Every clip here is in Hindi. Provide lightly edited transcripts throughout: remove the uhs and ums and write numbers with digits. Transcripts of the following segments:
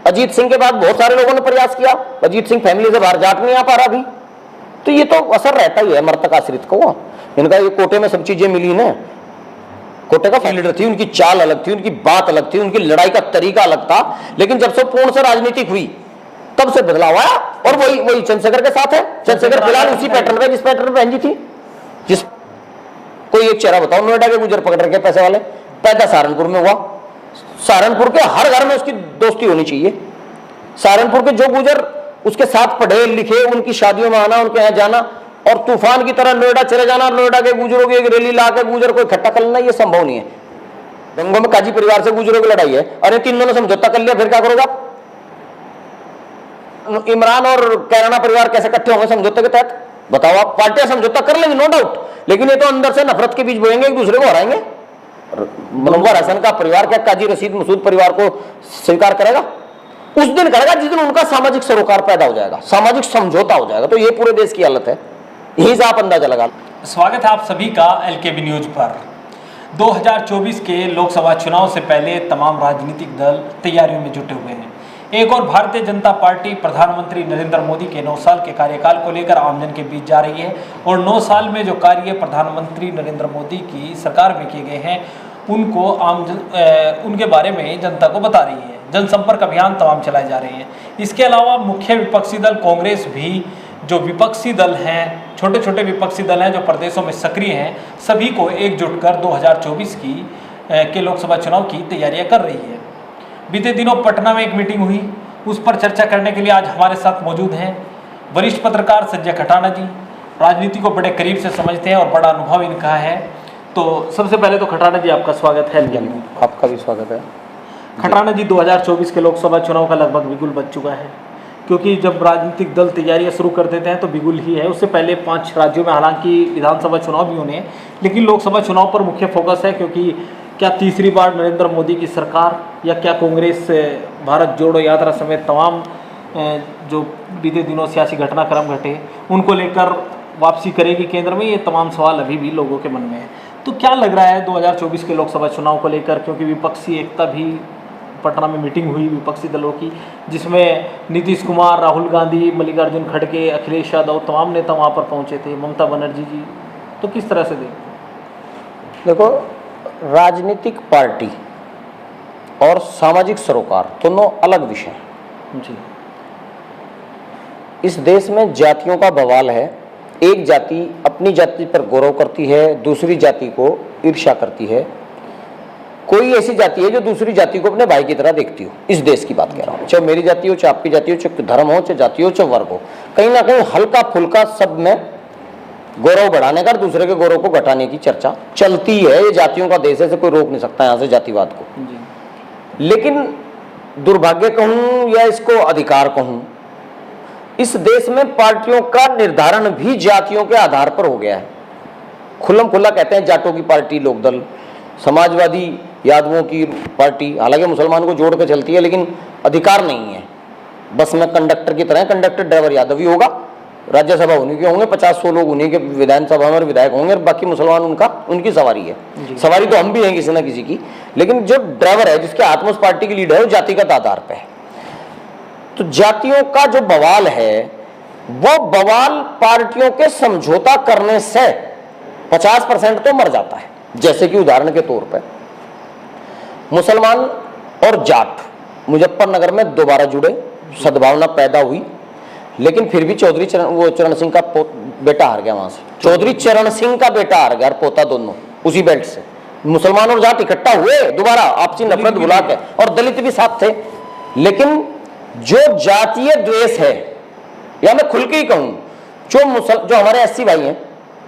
अजीत सिंह के बाद बहुत सारे लोगों ने प्रयास किया, अजीत सिंह फैमिली से बाहर जाट नहीं आ पा रहा अभी। तो ये तो असर रहता ही है मृतक आश्रित को। इनका ये कोटे में सब चीजें मिली ना, कोटे का लीडर थी, उनकी चाल अलग थी, उनकी बात अलग थी, उनकी लड़ाई का तरीका अलग था। लेकिन जब से पूर्ण से राजनीतिक हुई तब से बदलाव आया, और वही चंद्रशेखर के साथ है। चंद्रशेखर फिलहाल उसी पैटर्न पे, जिस पैटर्न पे बहन थी। जिस कोई एक चेहरा बताओ, नोएडा के गुजर पकड़ रखे पैसे वाले, पैदा सहारनपुर में हुआ। सहारनपुर के हर घर में उसकी दोस्ती होनी चाहिए। सहारनपुर के जो गुजर उसके साथ पढ़े लिखे, उनकी शादियों में आना, उनके यहाँ जाना, और तूफान की तरह नोएडा चले जाना, नोएडा के गुजरों की एक रैली ला के गुजर को इकट्ठा कर लेना, ये संभव नहीं है। गंगों में काजी परिवार से गुजरों की लड़ाई है, अरे तीनों ने समझौता कर लिया, फिर क्या करोगे आप? इमरान और कैराना परिवार कैसे इकट्ठे होंगे समझौते के तहत? बताओ आप। पार्टियां समझौता कर लेंगी नो डाउट, लेकिन ये तो अंदर से नफरत के बीच बोएंगे, एक दूसरे को हराएंगे। मुनव्वर हसन का परिवार क्या काजी रशीद मसूद परिवार को स्वीकार करेगा? उस दिन करेगा जिस दिन उनका सामाजिक सरोकार पैदा हो जाएगा, सामाजिक समझौता हो जाएगा। तो ये पूरे देश की हालत है, यहीं से आप अंदाजा लगा। स्वागत है आप सभी का एलकेबी न्यूज पर। 2024 के लोकसभा चुनाव से पहले तमाम राजनीतिक दल तैयारियों में जुटे हुए हैं। एक और भारतीय जनता पार्टी प्रधानमंत्री नरेंद्र मोदी के 9 साल के कार्यकाल को लेकर आमजन के बीच जा रही है, और 9 साल में जो कार्य प्रधानमंत्री नरेंद्र मोदी की सरकार में किए गए हैं उनको उनके बारे में जनता को बता रही है। जनसंपर्क अभियान तमाम चलाए जा रहे हैं। इसके अलावा मुख्य विपक्षी दल कांग्रेस भी, जो विपक्षी दल हैं, छोटे छोटे विपक्षी दल हैं जो प्रदेशों में सक्रिय हैं, सभी को एकजुट कर 2024 के लोकसभा चुनाव की तैयारियां कर रही है। बीते दिनों पटना में एक मीटिंग हुई, उस पर चर्चा करने के लिए आज हमारे साथ मौजूद हैं वरिष्ठ पत्रकार संजय खटाना जी। राजनीति को बड़े करीब से समझते हैं और बड़ा अनुभव इनका है। तो सबसे पहले तो खटाना जी आपका स्वागत है। आपका भी स्वागत है। खटाना जी, 2024 के लोकसभा चुनाव का लगभग बिगुल बज चुका है, क्योंकि जब राजनीतिक दल तैयारियां शुरू कर देते हैं तो बिगुल ही है। उससे पहले 5 राज्यों में हालांकि विधानसभा चुनाव भी होने हैं, लेकिन लोकसभा चुनाव पर मुख्य फोकस है, क्योंकि क्या तीसरी बार नरेंद्र मोदी की सरकार, या क्या कांग्रेस भारत जोड़ो यात्रा समेत तमाम जो बीते दिनों सियासी घटनाक्रम घटे उनको लेकर वापसी करेगी केंद्र में? ये तमाम सवाल अभी भी लोगों के मन में है। तो क्या लग रहा है 2024 के लोकसभा चुनाव को लेकर, क्योंकि विपक्षी एकता भी, पटना में मीटिंग हुई विपक्षी दलों की, जिसमें नीतीश कुमार, राहुल गांधी, मल्लिकार्जुन खड़गे, अखिलेश यादव, तमाम नेता वहाँ पर पहुँचे थे, ममता बनर्जी जी, तो किस तरह से देखो, राजनीतिक पार्टी और सामाजिक सरोकार दोनों अलग विषय हैं जी। इस देश में जातियों का बवाल है। एक जाति अपनी जाति पर गौरव करती है, दूसरी जाति को ईर्ष्या करती है। कोई ऐसी जाति है जो दूसरी जाति को अपने भाई की तरह देखती हो? इस देश की बात कह रहा हूँ। चाहे मेरी जाति हो, चाहे आपकी जाति हो, चाहे धर्म हो, चाहे जाति हो, चाहे वर्ग हो, कहीं ना कहीं हल्का फुल्का सब में गौरव बढ़ाने का और दूसरे के गौरव को घटाने की चर्चा चलती है। ये जातियों का देश है, से कोई रोक नहीं सकता यहाँ से जातिवाद को जी। लेकिन दुर्भाग्य कहूँ या इसको अधिकार कहूँ, इस देश में पार्टियों का निर्धारण भी जातियों के आधार पर हो गया है। खुल्लम खुल्ला कहते हैं जाटों की पार्टी लोकदल, समाजवादी यादवों की पार्टी, हालांकि मुसलमान को जोड़ के चलती है, लेकिन अधिकार नहीं है। बस में कंडक्टर की तरह कंडक्टर ड्राइवर यादव ही होगा, राज्यसभा उन्हीं के होंगे, 50-100 लोग उन्हीं के विधानसभा में विधायक होंगे, और बाकी मुसलमान उनकी सवारी है। सवारी तो हम भी हैं किसी ना किसी की, लेकिन जो ड्राइवर है, जिसके हाथ में उस पार्टी की लीड है, वो जातिगत आधार पर है। तो जातियों का जो बवाल है, वो बवाल पार्टियों के समझौता करने से 50% तो मर जाता है। जैसे कि उदाहरण के तौर पर मुसलमान और जाट मुजफ्फरनगर में दोबारा जुड़े, सद्भावना पैदा हुई, लेकिन फिर भी चौधरी चरण सिंह का बेटा हार गया वहां से। चौधरी चरण सिंह का बेटा हार गया और पोता, दोनों उसी बेल्ट से। मुसलमान और जाट इकट्ठा हुए दोबारा, आपसी नफरत भुला के, और दलित भी साथ थे। लेकिन जो जातीय द्वेष है, या मैं खुल के ही कहूं, जो हमारे एससी भाई हैं,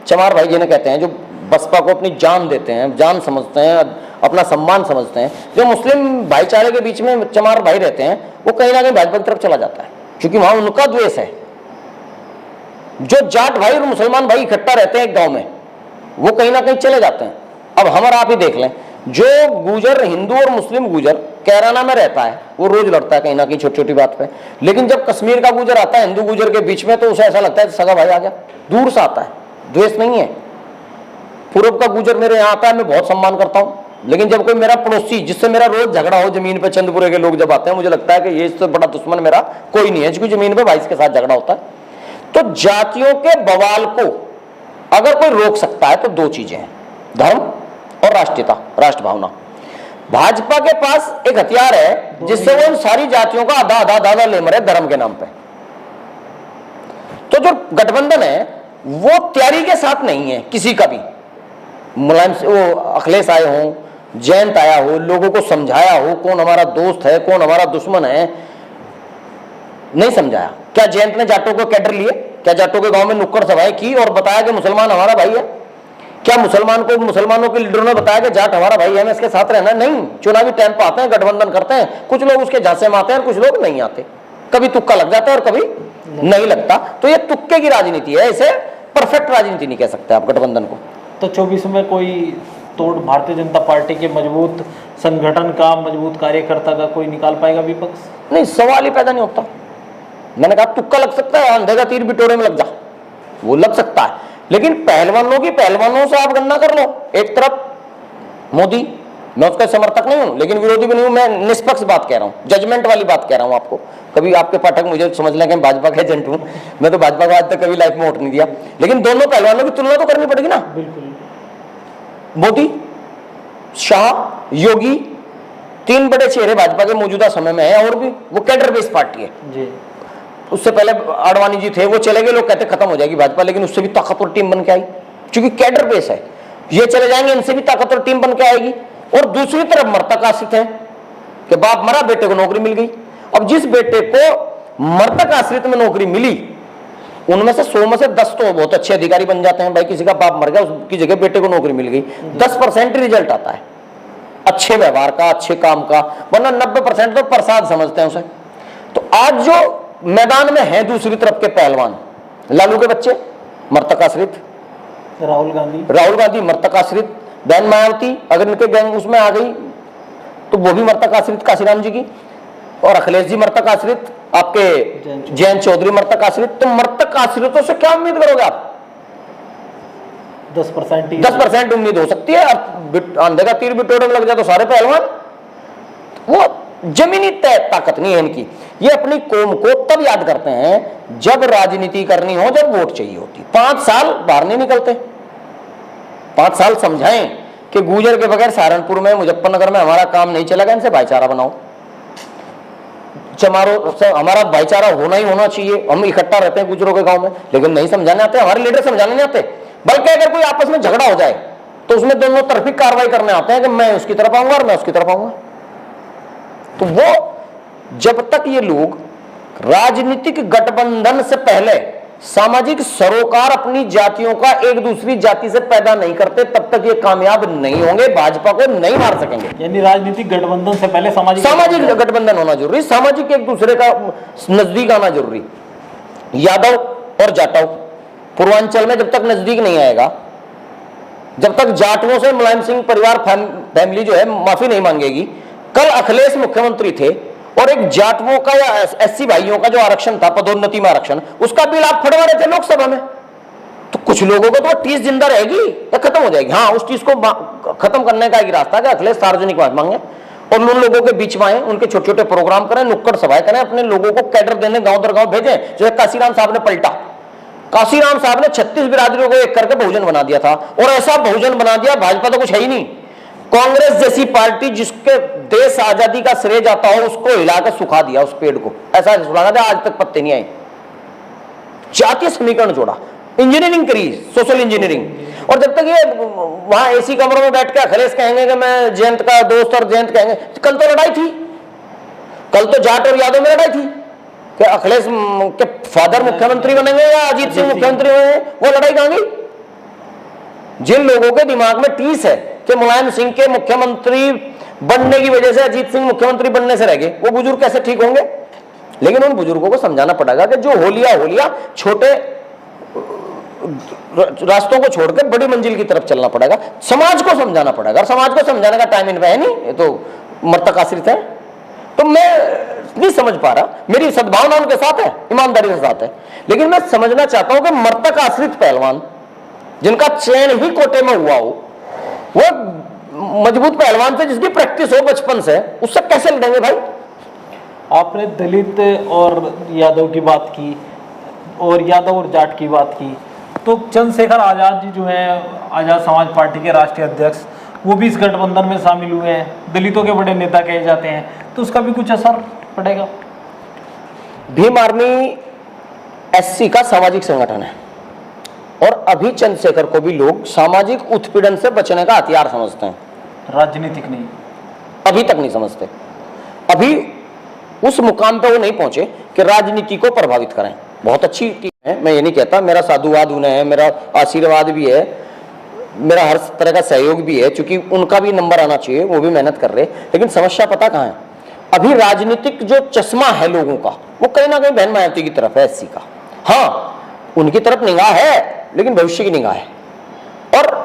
चमार भाई जिन्हें कहते हैं, जो बसपा को अपनी जान देते हैं, जान समझते हैं, अपना सम्मान समझते हैं, जो मुस्लिम भाईचारे के बीच में चमार भाई रहते हैं, वो कहीं ना कहीं भाजपा की तरफ चला जाता है, क्योंकि वहां उनका द्वेष है। जो जाट भाई और मुसलमान भाई इकट्ठा रहते हैं एक गांव में, वो कहीं ना कहीं चले जाते हैं। अब हम आप ही देख लें, जो गुजर, हिंदू और मुस्लिम गुजर कैराना में रहता है, वो रोज लड़ता है कहीं ना कहीं छोटी छोटी बात पे, लेकिन जब कश्मीर का गुजर आता है हिंदू गुजर के बीच में, तो उसे ऐसा लगता है सगा भाई आ गया, दूर से आता है, द्वेष नहीं है। पूर्व का गुजर मेरे यहाँ आता है, मैं बहुत सम्मान करता हूँ, लेकिन जब कोई मेरा पड़ोसी जिससे मेरा रोज झगड़ा हो जमीन पे, चंदपुरे के लोग जब आते हैं, मुझे लगता है कि ये इससे बड़ा दुश्मन मेरा कोई नहीं है, क्योंकि जमीन पे भाई के साथ झगड़ा होता है। तो जातियों के बवाल को अगर कोई रोक सकता है तो दो चीजें हैं, धर्म और राष्ट्रीयता, राष्ट्र भावना। भाजपा के पास एक हथियार है जिससे वो इन सारी जातियों का आधा आधा आधा ले मरे धर्म के नाम पे। तो जो गठबंधन है वो तैयारी के साथ नहीं है किसी का भी। मुलायम से वो अखिलेश आए हों, जयंत आया हो, लोगों को समझाया हो कौन हमारा दोस्त है कौन हमारा दुश्मन है, नहीं समझाया। क्या जयंत ने जाटों को कैडर लिए? क्या जाटों के गांव में नुक्कड़ सभाएं की और बताया कि मुसलमान हमारा भाई है? क्या मुसलमानों के लीडरों ने बताया कि जाट हमारा भाई है, हमें इसके साथ रहना? नहीं। चुनावी टाइम पर आते हैं, गठबंधन करते हैं, कुछ लोग उसके झांसे में आते हैं और कुछ लोग नहीं आते, कभी तुक्का लग जाता है और कभी नहीं लगता। तो ये तुक्के की राजनीति है, इसे परफेक्ट राजनीति नहीं कह सकते आप गठबंधन को। तो 24 में कोई तोड़ भारतीय जनता पार्टी के मजबूत संगठन का, मजबूत कार्यकर्ता का कोई निकाल पाएगा विपक्ष? नहीं, सवाल ही पैदा नहीं होता। मैंने कहा तुक्का लग सकता है, अंधे का तीर बिटोरे में लग जा, वो लग सकता है, लेकिन पहलवानों से आप गणना कर लो। एक तरफ मोदी, मैं उसका समर्थक नहीं हूं लेकिन विरोधी भी नहीं हूं, मैं निष्पक्ष बात कह रहा हूं, जजमेंट वाली बात कह रहा हूं आपको। कभी आपके पाठक मुझे समझ लें कि मैं भाजपा का एजेंट हूं, मैं तो भाजपा को आज तक कभी लाइफ में वोट नहीं दिया, लेकिन दोनों पहलवानों की तुलना तो करनी पड़ेगी ना। बिल्कुल। मोदी, शाह, योगी, तीन बड़े चेहरे भाजपा के मौजूदा समय में है, और भी वो कैडर बेस्ड पार्टी है जी। उससे पहले आडवाणी जी थे, वो चले गए, लोग कहते खत्म हो जाएगी भाजपा, लेकिन उससे भी ताकतवर टीम बन के आई, क्योंकि कैडर बेस है। ये चले जाएंगे, इनसे भी ताकतवर टीम बन के आएगी। और दूसरी तरफ मृतक आश्रित है कि बाप मरा, बेटे को नौकरी मिल गई। अब जिस बेटे को मृतक आश्रित में नौकरी मिली, उनमें से 100 में से 10 तो बहुत अच्छे अधिकारी बन जाते हैं। भाई किसी का बाप मर गया, उसकी जगह बेटे को नौकरी मिल गई, 10% ही रिजल्ट आता है अच्छे व्यवहार का, अच्छे काम का, वरना 90% तो प्रसाद समझते हैं उसे। तो आज जो मैदान में है दूसरी तरफ के पहलवान, लालू के बच्चे मृतक आश्रित, राहुल गांधी मृतक आश्रित, बहन मायावती अगर इनके गैंग उसमें आ गई तो वो भी मृतक आश्रित काशीराम जी की, और अखिलेश जी मृतक आश्रित, आपके जयंत चौधरी मृतक आश्रित। तो मृतक आश्रितों से क्या उम्मीद करोगे आप? 10% उम्मीद हो सकती है। अब अंधे का तीर बिटोरे में लग जाए तो सारे पहलवान, वो जमीनी ताकत नहीं है इनकी। ये अपनी कौम को तब याद करते हैं जब राजनीति करनी हो, जब वोट चाहिए होती। 5 साल बाहर नहीं निकलते। 5 साल समझाएं कि गुजर के बगैर सहारनपुर में, मुजफ्फरनगर में हमारा काम नहीं चलेगा, इनसे भाईचारा बनाओ, हमारा भाईचारा होना ही होना चाहिए। हम इकट्ठा रहते हैं गुजरों के गांव में, लेकिन नहीं समझाने आते, हमारे लीडर समझाने नहीं आते। बल्कि अगर कोई आपस में झगड़ा हो जाए तो उसमें दोनों तरफी कार्रवाई करने आते हैं कि मैं उसकी तरफ आऊंगा और मैं उसकी तरफ आऊंगा। तो वो जब तक ये लोग राजनीतिक गठबंधन से पहले सामाजिक सरोकार अपनी जातियों का एक दूसरी जाति से पैदा नहीं करते, तब तक ये कामयाब नहीं होंगे, भाजपा को नहीं मार सकेंगे। यानी राजनीतिक गठबंधन से पहले सामाजिक गठबंधन होना जरूरी, सामाजिक एक दूसरे का नजदीक आना जरूरी। यादव और जाटव पूर्वांचल में जब तक नजदीक नहीं आएगा, जब तक जाटवों से मुलायम सिंह परिवार फैमिली जो है माफी नहीं मांगेगी। कल अखिलेश मुख्यमंत्री थे और एक जाटवों का या एससी भाइयों का जो आरक्षण था, पदोन्नति में आरक्षण, उसका बिल आप फड़वा रहे थे लोकसभा में। तो कुछ लोगों को तो टीस जिंदा रहेगी या खत्म हो जाएगी। हाँ, उस टीस को खत्म करने का एक रास्ता है कि अखिलेश सार्वजनिक मांगे और उन लोगों के बीच में आए, उनके छोटे छोटे प्रोग्राम करें, नुक्कड़ सभाएं करें, अपने लोगों को कैडर देने गांव दर गांव भेजें। जैसे काशीराम साहब ने पलटा, काशीराम साहब ने 36 बिरादरियों को एक करके बहुजन बना दिया था, और ऐसा बहुजन बना दिया, भाजपा तो कुछ है ही नहीं। कांग्रेस जैसी पार्टी जिसके देश आजादी का श्रेय जाता हो, उसको हिलाकर सुखा दिया, उस पेड़ को ऐसा सुखा दिया, आज तक पत्ते नहीं आए। जातीय समीकरण जोड़ा, इंजीनियरिंग करी, सोशल इंजीनियरिंग। और जब तक ये वहां एसी कमरों में बैठ के अखिलेश कहेंगे कि मैं जयंत का दोस्त, और जयंत कहेंगे, कल तो लड़ाई थी, कल तो जाट और यादव में लड़ाई थी कि अखिलेश के फादर मुख्यमंत्री बनेंगे या अजीत सिंह मुख्यमंत्री बनेंगे। वो लड़ाई कहां गई? जिन लोगों के दिमाग में टीस है कि मुलायम सिंह के मुख्यमंत्री बनने की वजह से अजीत सिंह मुख्यमंत्री बनने से रह गए, वो बुजुर्ग कैसे ठीक होंगे? लेकिन उन बुजुर्गों को समझाना पड़ेगा कि जो होलिया छोटे रास्तों को छोड़कर बड़ी मंजिल की तरफ चलना पड़ेगा। समाज को समझाना पड़ेगा, और समाज को समझाने का टाइम इनमें है नहीं, ये तो मृतक आश्रित है। तो मैं नहीं समझ पा रहा, मेरी सद्भावना उनके साथ है, ईमानदारी के साथ है, लेकिन मैं समझना चाहता हूं कि मृतक आश्रित पहलवान जिनका चयन ही कोटे में हुआ हो, वो मजबूत पहलवान से जिसकी प्रैक्टिस हो बचपन से, उससे कैसे लड़ेंगे भाई? आपने दलित और यादव की बात की और यादव और जाट की बात की, तो चंद्रशेखर आजाद जी जो हैं आजाद समाज पार्टी के राष्ट्रीय अध्यक्ष, वो भी इस गठबंधन में शामिल हुए हैं, दलितों के बड़े नेता कहे जाते हैं, तो उसका भी कुछ असर पड़ेगा? भीम आर्मी एससी का सामाजिक संगठन है और अभी चंद्रशेखर को भी लोग सामाजिक उत्पीड़न से बचने का हथियार समझते हैं, राजनीतिक नहीं। अभी तक नहीं समझते। अभी उस मुकाम पे वो नहीं पहुंचे कि राजनीति को प्रभावित करें। बहुत अच्छी टीम है, मैं ये नहीं कहता, मेरा साधुवाद उन्हें है, मेरा आशीर्वाद भी है, मेरा हर तरह का सहयोग भी है, क्योंकि उनका भी नंबर आना चाहिए, वो भी मेहनत कर रहे। लेकिन समस्या पता कहाँ है? अभी राजनीतिक जो चश्मा है लोगों का, वो कहीं ना कहीं बहन मायावती की तरफ है, एससी का। हाँ, उनकी तरफ निगाह है, लेकिन भविष्य की निगाह है। और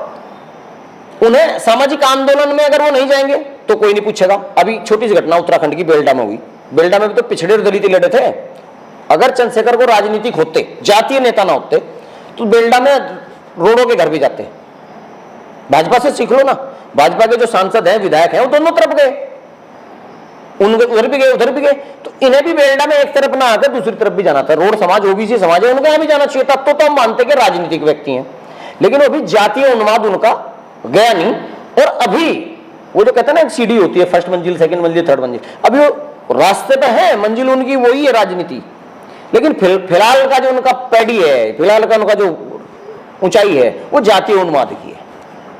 उन्हें सामाजिक आंदोलन में अगर वो नहीं जाएंगे तो कोई नहीं पूछेगा। अभी छोटी सी घटना उत्तराखंड की बेल्डा में हुई। बेल्डा में भी तो पिछड़े और दलित लड़े थे। अगर चंद्रशेखर को राजनीतिक होते, जातीय नेता ना होते, तो बेल्डा में रोडों के घर भी जाते। भाजपा से सीख लो ना, भाजपा के जो सांसद हैं, विधायक हैं, वो दोनों तरफ गए, उनके उधर भी गए उधर भी गए। तो इन्हें भी बेल्डा में एक तरफ ना आकर दूसरी तरफ भी जाना था। रोड समाज, ओबीसी समाज है, उनके यहाँ भी जाना चाहिए था। तो हम मानते कि राजनीतिक व्यक्ति हैं, लेकिन अभी जातीय उन्माद उनका गया नहीं। और अभी वो जो कहते हैं ना, एक सीढ़ी होती है, फर्स्ट मंजिल, सेकंड मंजिल, थर्ड मंजिल, अभी वो रास्ते पे है, मंजिल उनकी वही है राजनीति। लेकिन फिलहाल का जो उनका पैडी है, फिलहाल का उनका जो ऊंचाई है, वो जातीय उन्माद की है।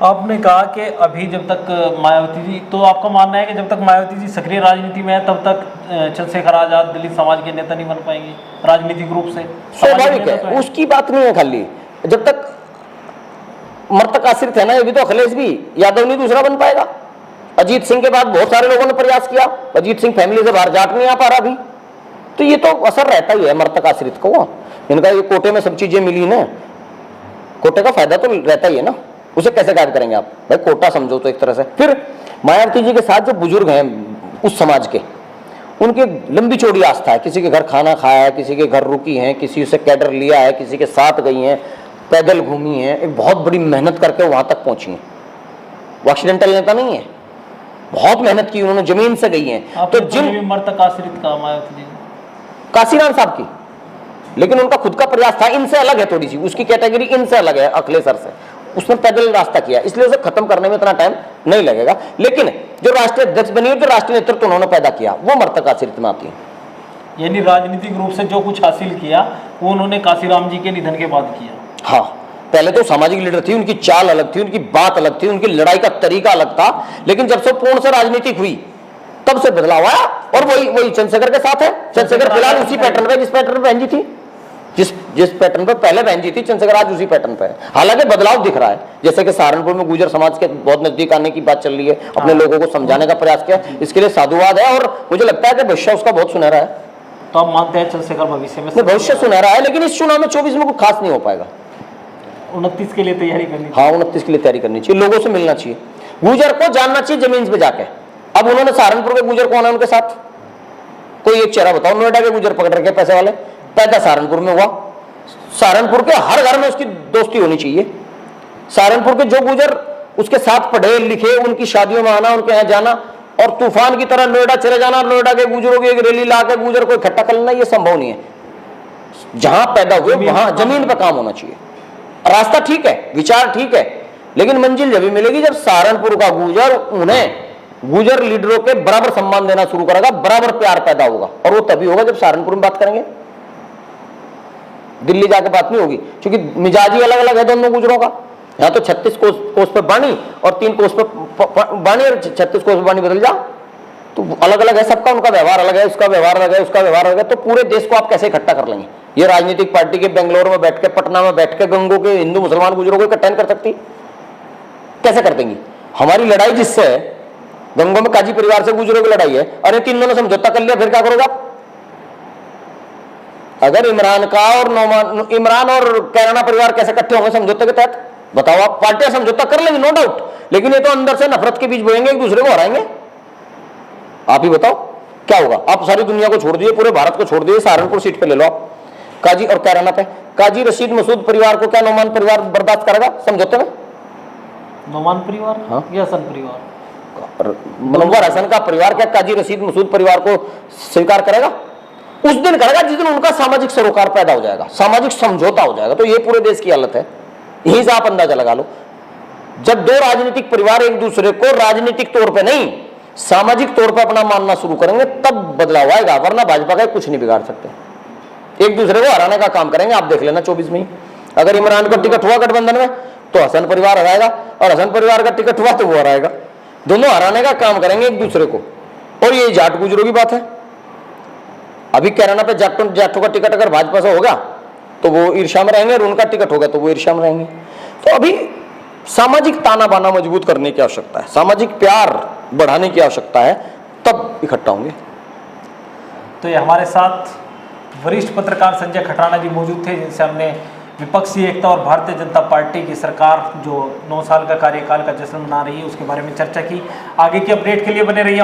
आपने कहा कि अभी जब तक मायावती जी, तो आपका मानना है कि जब तक मायावती जी सक्रिय राजनीति में है तब तक चंद्रशेखर आजाद दलित समाज के नेता नहीं बन पाएंगे राजनीतिक रूप से? स्वाभाविक है, तो उसकी बात नहीं है। खाली जब तक मर्तक आश्रित है ना, ये भी तो अखिलेश भी यादव नहीं दूसरा बन पाएगा। अजीत सिंह के बाद बहुत सारे लोगों ने प्रयास किया, अजीत सिंह फैमिली से बाहर जाट नहीं आ पा रहा अभी। तो ये तो असर रहता ही है मर्तक आश्रित को। इनका ये कोटे में सब चीजें मिली ना, कोटे का फायदा तो रहता ही है ना, उसे कैसे गायब करेंगे आप भाई? कोटा समझो तो एक तरह से। फिर मायावती जी के साथ जो बुजुर्ग हैं उस समाज के, उनकी लंबी चौड़ी आस्था है। किसी के घर खाना खाया है, किसी के घर रुकी हैं, किसी से कैडर लिया है, किसी के साथ गई हैं, पैदल घूमी हैं, एक बहुत बड़ी मेहनत करके वहां तक पहुंची हैं। वो एक्सीडेंटल नेता नहीं है, बहुत मेहनत की उन्होंने, जमीन से गई हैं। तो जिन मर्तक आश्रित का मायावती जी, काशीराम साहब की, लेकिन उनका खुद का प्रयास था, इनसे अलग है थोड़ी सी, उसकी कैटेगरी इनसे अलग है, अखिलेश सर से। उसने पैदल रास्ता किया, इसलिए उसे खत्म करने में इतना टाइम नहीं लगेगा। लेकिन जो राष्ट्रीय अध्यक्ष बनी है, जो राष्ट्रीय नेतृत्व उन्होंने पैदा किया, वो मर्तक आश्रित में आती है। यानी राजनीतिक रूप से जो कुछ हासिल किया वो उन्होंने काशीराम जी के निधन के बाद किया। हाँ, पहले तो सामाजिक लीडर थी, उनकी चाल अलग थी, उनकी बात अलग थी, उनकी लड़ाई का तरीका अलग था। लेकिन जब से पूर्ण से राजनीतिक हुई तब से बदलाव आया, और वही चंद्रशेखर के साथ है। चंद्रशेखर फिलहाल उसी पैटर्न पे, जिस पैटर्न पे बहन जी थी, जिस पैटर्न पे पहले बहन जी थी, चंद्रशेखर आज उसी पैटर्न पे है। हालांकि बदलाव दिख रहा है, जैसे कि सहारनपुर में गुर्जर समाज के बहुत नजदीक आने की बात चल रही है, अपने लोगों को समझाने का प्रयास किया, इसके लिए साधुवाद है। और मुझे लगता है कि भविष्य उसका बहुत सुनहरा है। तो आप मानते हैं चंद्रशेखर भविष्य में? भविष्य सुनहरा है, लेकिन इस चुनाव में 24 में कुछ खास नहीं हो पाएगा। 29 के लिए तैयारी करनी, हाँ 29 के लिए तैयारी करनी चाहिए, लोगों से मिलना चाहिए, गुर्जर को जानना चाहिए जमीन पे जाके। अब उन्होंने सहारनपुर के गुर्जर कौन है उनके साथ, कोई एक चेहरा बताओ। नोएडा के गुर्जर पकड़ रखे पैसे वाले, पैदा सहारनपुर में हुआ, सहारनपुर के हर घर में उसकी दोस्ती होनी चाहिए। सहारनपुर के जो गुर्जर उसके साथ पढ़े लिखे, उनकी शादियों में आना, उनके यहाँ जाना, और तूफान की तरह नोएडा चले जाना, नोएडा के गुर्जरों की एक रैली ला के गुर्जर को इकट्ठा कर लेना, ये संभव नहीं है। जहां पैदा हुए वहां जमीन पर काम होना चाहिए। रास्ता ठीक है, विचार ठीक है, लेकिन मंजिल जब भी मिलेगी जब सहारनपुर का गुर्जर उन्हें गुर्जर लीडरों के बराबर सम्मान देना शुरू करेगा, बराबर प्यार पैदा होगा। और वो तभी होगा जब सहारनपुर में बात करेंगे, दिल्ली जाके बात नहीं होगी, क्योंकि मिजाजी अलग अलग है दोनों गुर्जरों का। यहाँ तो 36 कोस पे बानी और 3 कोस पे बानी, और 36 कोस पे बानी बदल जा, तो अलग अलग है सबका, उनका व्यवहार अलग है, उसका व्यवहार अलग है, उसका व्यवहार अलग है। तो पूरे देश को आप कैसे इकट्ठा कर लेंगे? ये राजनीतिक पार्टी के बेंगलोर में बैठ के, पटना में बैठ के गंगों के हिंदू मुसलमान गुजरों को इकट्ठा नहीं कर सकती, कैसे कर देंगी? हमारी लड़ाई जिससे है, गंगों में काजी परिवार से गुजरों की लड़ाई है, अरे तीनों ने समझौता कर लिया, फिर क्या करोगे आप? अगर इमरान और कैराना परिवार कैसे इकट्ठे होंगे समझौते के तहत, बताओ आप? पार्टियां समझौता कर लेंगी नो डाउट, लेकिन ये तो अंदर से नफरत के बीच बोएंगे, एक दूसरे को हराएंगे। आप ही बताओ क्या होगा? आप सारी दुनिया को छोड़ दीजिए, पूरे भारत को छोड़ दीजिए, सहारनपुर सीट पे ले लो आप, काजी और कैराना पे। काजी रशीद मसूद परिवार को क्या नौमान परिवार बर्दाश्त करेगा समझौते में? नोमान परिवार हाँ। या हसन परिवार? मुनव्वर हसन का परिवार क्या काजी रशीद मसूद परिवार को स्वीकार करेगा? उस दिन करेगा जिस दिन उनका सामाजिक सरोकार पैदा हो जाएगा, सामाजिक समझौता हो जाएगा। तो ये पूरे देश की हालत है, यहीं से आप अंदाजा लगा लो। जब दो राजनीतिक परिवार एक दूसरे को राजनीतिक तौर पे नहीं सामाजिक तौर पे अपना मानना शुरू करेंगे तब बदलाव आएगा, वरना भाजपा का कुछ नहीं बिगाड़ सकते। एक दूसरे को हराने का काम करेंगे। आप देख लेना 24 में अगर इमरान का टिकट हुआ गठबंधन में तो हसन परिवार हराएगा, और हसन परिवार का टिकट हुआ तो वो हराएगा। दोनों हराने का काम करेंगे एक दूसरे को। और ये जाट गुजरों की बात है। अभी कैराना पे जाटों का टिकट अगर भाजपा से होगा तो वो ईर्ष्या में रहेंगे, और उनका टिकट होगा तो वो ईर्ष्या में रहेंगे। तो अभी सामाजिक ताना बाना मजबूत करने की आवश्यकता है, सामाजिक प्यार बढ़ाने की आवश्यकता है, तब इकट्ठा होंगे। तो ये हमारे साथ वरिष्ठ पत्रकार संजय खटराना जी मौजूद थे, जिनसे हमने विपक्षी एकता और भारतीय जनता पार्टी की सरकार जो 9 साल का कार्यकाल का जश्न मना रही है उसके बारे में चर्चा की। आगे की अपडेट के लिए बने रहिए।